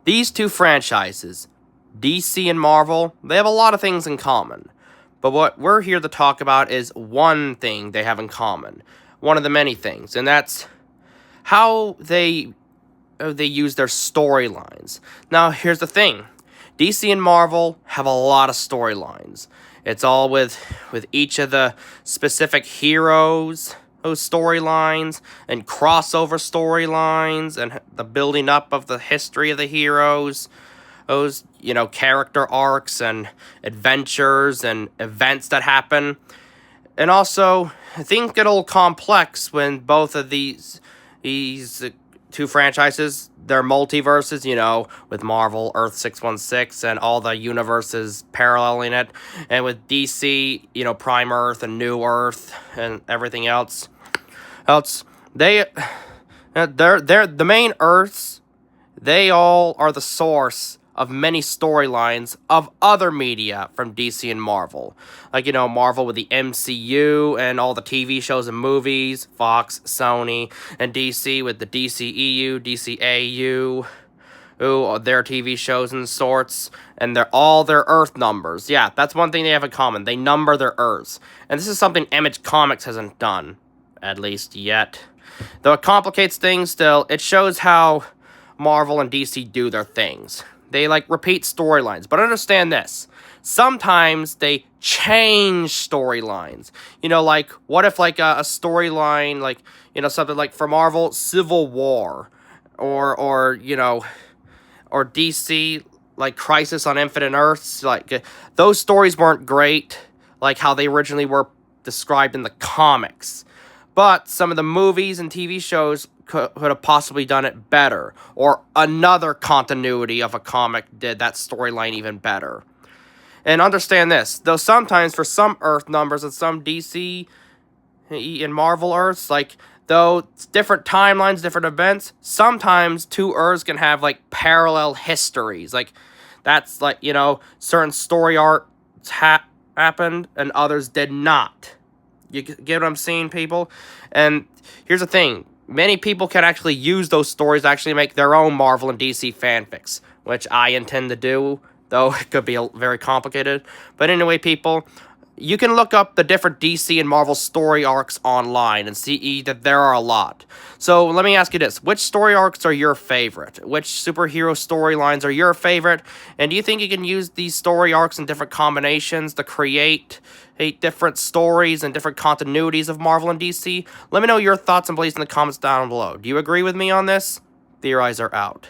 These two franchises, DC and Marvel, they have a lot of things in common. But what we're here to talk about is one thing they have in common. One of the many things, and that's how they use their storylines. Now, here's the thing. DC and Marvel have a lot of storylines. It's all with each of the specific heroes, those storylines, and crossover storylines, and the building up of the history of the heroes, those, character arcs and adventures and events that happen. And also, things get a little complex when both of these two franchises, they're multiverses, with Marvel, Earth 616, and all the universes paralleling it. And with DC, Prime Earth and New Earth and everything else. They're the main Earths, they all are the source of many storylines of other media from DC and Marvel. Like, Marvel with the MCU and all the TV shows and movies, Fox, Sony, and DC with the DCEU, DCAU, their TV shows and sorts, and all their Earth numbers. Yeah, that's one thing they have in common. They number their Earths. And this is something Image Comics hasn't done, at least yet. Though it complicates things still, it shows how Marvel and DC do their things. They, repeat storylines. But understand this. Sometimes they change storylines. What if, a storyline, something like, for Marvel, Civil War. Or DC, Crisis on Infinite Earths. Those stories weren't great, how they originally were described in the comics. But some of the movies and TV shows could have possibly done it better. Or another continuity of a comic did that storyline even better. And understand this, though sometimes for some Earth numbers and some DC and Marvel Earths, though it's different timelines, different events, sometimes two Earths can have, parallel histories. That's, certain story arcs happened and others did not. You get what I'm saying, people? And here's the thing. Many people can actually use those stories to actually make their own Marvel and DC fanfics, which I intend to do, though it could be very complicated. But anyway, people, you can look up the different DC and Marvel story arcs online and see that there are a lot. So let me ask you this. Which story arcs are your favorite? Which superhero storylines are your favorite? And do you think you can use these story arcs in different combinations to create different stories and different continuities of Marvel and DC? Let me know your thoughts and beliefs in the comments down below. Do you agree with me on this? Theorizer out.